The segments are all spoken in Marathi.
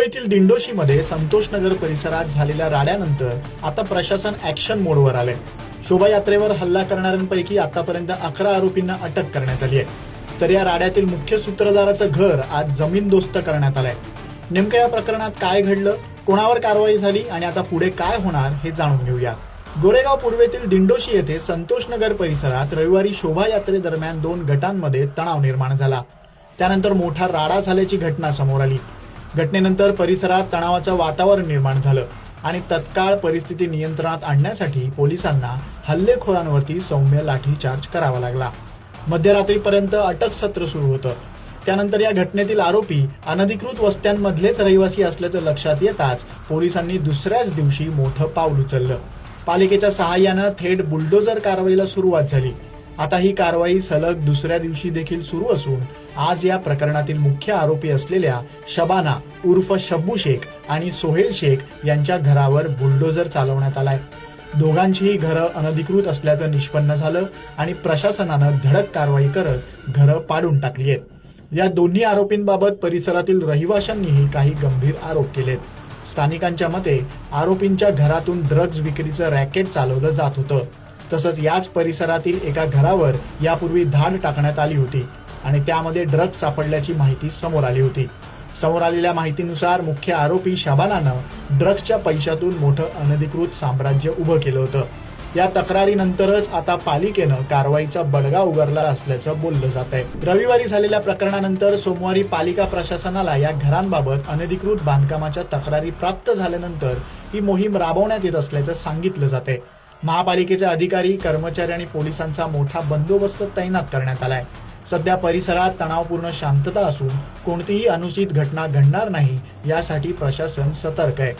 मुंबईतील दिंडोशीमध्ये संतोषनगर परिसरात झालेल्या राड्यानंतर आता प्रशासन ऍक्शन मोडवर आले। शोभायात्रेवर हल्ला करणाऱ्यांपैकी आतापर्यंत 11 आरोपींना अटक करण्यात आली आहे। तर या राड्यातील मुख्य सूत्रधाराचं घर आज जमीनदोस्त करण्यात आलंय। नेमकं या प्रकरणात काय घडलं, कोणावर कारवाई झाली आणि आता पुढे काय होणार हे जाणून घेऊयात। गोरेगाव पूर्वेतील दिंडोशी येथे संतोषनगर परिसरात रविवारी शोभायात्रेदरम्यान 2 गटांमध्ये तणाव निर्माण झाला। त्यानंतर मोठा राडा झाल्याची घटना समोर आली। घटनेनंतर परिसरात तणावाचं वातावरण निर्माण झालं आणि तत्काळ परिस्थिती नियंत्रणात आणण्यासाठी पोलिसांना हल्लेखोरांवरती सौम्य लाठीचार्ज करावा लागला। मध्यरात्रीपर्यंत अटक सत्र सुरू होतं। त्यानंतर या घटनेतील आरोपी अनधिकृत वस्त्यांमधलेच रहिवासी असल्याचं लक्षात येताच पोलिसांनी दुसऱ्याच दिवशी मोठं पाऊल उचललं। पालिकेच्या सहाय्यानं थेट बुलडोझर कारवाईला सुरुवात झाली। आता ही कारवाई सलग दुसऱ्या दिवशी देखील सुरू असून आज या प्रकरणातील मुख्य आरोपी असलेल्या शबाना उर्फ शब्बू शेख आणि सोहेल शेख यांच्या घरावर बुलडोझर चालवण्यात आलाय। दोघांचीही घरं अनधिकृत असल्याचं निष्पन्न झालं आणि प्रशासनानं धडक कारवाई करत घरं पाडून टाकली आहेत। या दोन्ही आरोपींबाबत परिसरातील रहिवाशांनीही काही गंभीर आरोप केलेत। स्थानिकांच्या मते आरोपींच्या घरातून ड्रग्ज विक्रीचं रॅकेट चालवलं जात होतं। तसंच याच परिसरातील एका घरावर यापूर्वी धाड टाकण्यात आली होती आणि त्यामध्ये ड्रग्ज सापडल्याची माहिती समोर आली होती। समोर आलेल्या माहितीनुसार मुख्य आरोपी शबानानं ड्रग्जच्या पैशातून मोठं अनधिकृत साम्राज्य उभं केलं होतं। या तक्रारीनंतरच आता पालिकेनं कारवाईचा बडगा उगारला असल्याचं बोललं जात आहे। रविवारी झालेल्या प्रकरणानंतर सोमवारी पालिका प्रशासनाला या घरांबाबत अनधिकृत बांधकामाच्या तक्रारी प्राप्त झाल्यानंतर ही मोहीम राबवण्यात येत असल्याचं सांगितलं जात आहे। महापालिकेचे अधिकारी, कर्मचारी आणि पोलिसांचा मोठा बंदोबस्त तैनात करण्यात आलाय। सध्या परिसरात तणावपूर्ण शांतता असून कोणतीही अनुचित घटना घडणार नाही यासाठी प्रशासन सतर्क आहे।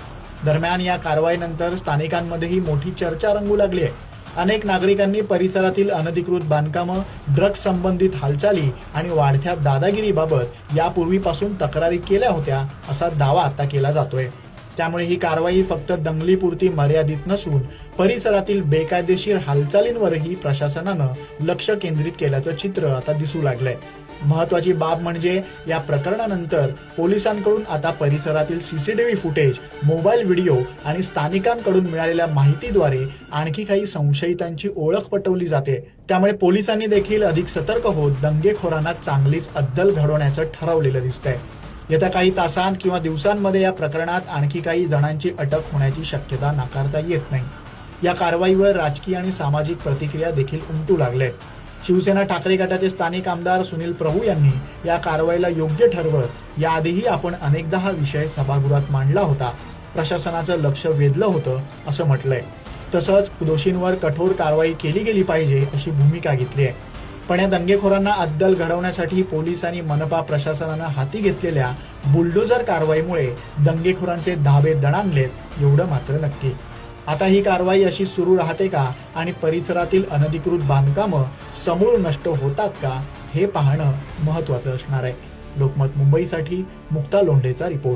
दरम्यान या कारवाईनंतर स्थानिकांमध्येही मोठी चर्चा रंगू लागली आहे। अनेक नागरिकांनी परिसरातील अनधिकृत बांधकामं, ड्रग्ज संबंधित हालचाली आणि वाढत्या दादागिरीबाबत यापूर्वीपासून तक्रारी केल्या होत्या असा दावा आता केला जातोय। त्यामुळे ही कारवाई फक्त दंगलीपुरती मर्यादित नसून परिसरातील बेकायदेशीर हालचालींवरही प्रशासनानं लक्ष केंद्रित केल्याचं चित्र आता दिसू लागलंय। महत्वाची बाब म्हणजे या प्रकरणानंतर पोलिसांकडून आता परिसरातील सीसीटीव्ही फुटेज, मोबाईल व्हिडिओ आणि स्थानिकांकडून मिळालेल्या माहितीद्वारे आणखी काही संशयितांची ओळख पटवली जाते। त्यामुळे पोलिसांनी देखील अधिक सतर्क होत दंगेखोरांना चांगलीच अद्दल घडवण्याचं ठरवलेलं दिसतंय। येत्या काही तासांत किंवा दिवसांमध्ये या प्रकरणात आणखी काही जणांची अटक होण्याची शक्यता नाकारता येत नाही। या कारवाईवर राजकीय आणि सामाजिक प्रतिक्रिया देखील उमटू लागल्या। शिवसेना ठाकरे गटाचे स्थानिक आमदार सुनील प्रभू यांनी या कारवाईला योग्य ठरवत याआधीही आपण अनेकदा हा विषय सभागृहात मांडला होता, प्रशासनाचं लक्ष वेधलं होतं असं म्हटलंय। तसंच दोषींवर कठोर कारवाई केली गेली पाहिजे अशी भूमिका घेतली आहे। पण या दंगेखोरांना अद्दल घडवण्यासाठी पोलीस आणि मनपा प्रशासनानं हाती घेतलेल्या बुलडोझर कारवाईमुळे दंगेखोरांचे धाबे दणाणलेत एवढं मात्र नक्की। आता ही कारवाई अशी सुरू राहते का आणि परिसरातील अनधिकृत बांधकामं समूळ नष्ट होतात का हे पाहणं महत्वाचं असणार आहे। लोकमत मुंबईसाठी मुक्ता लोंढेचा रिपोर्ट।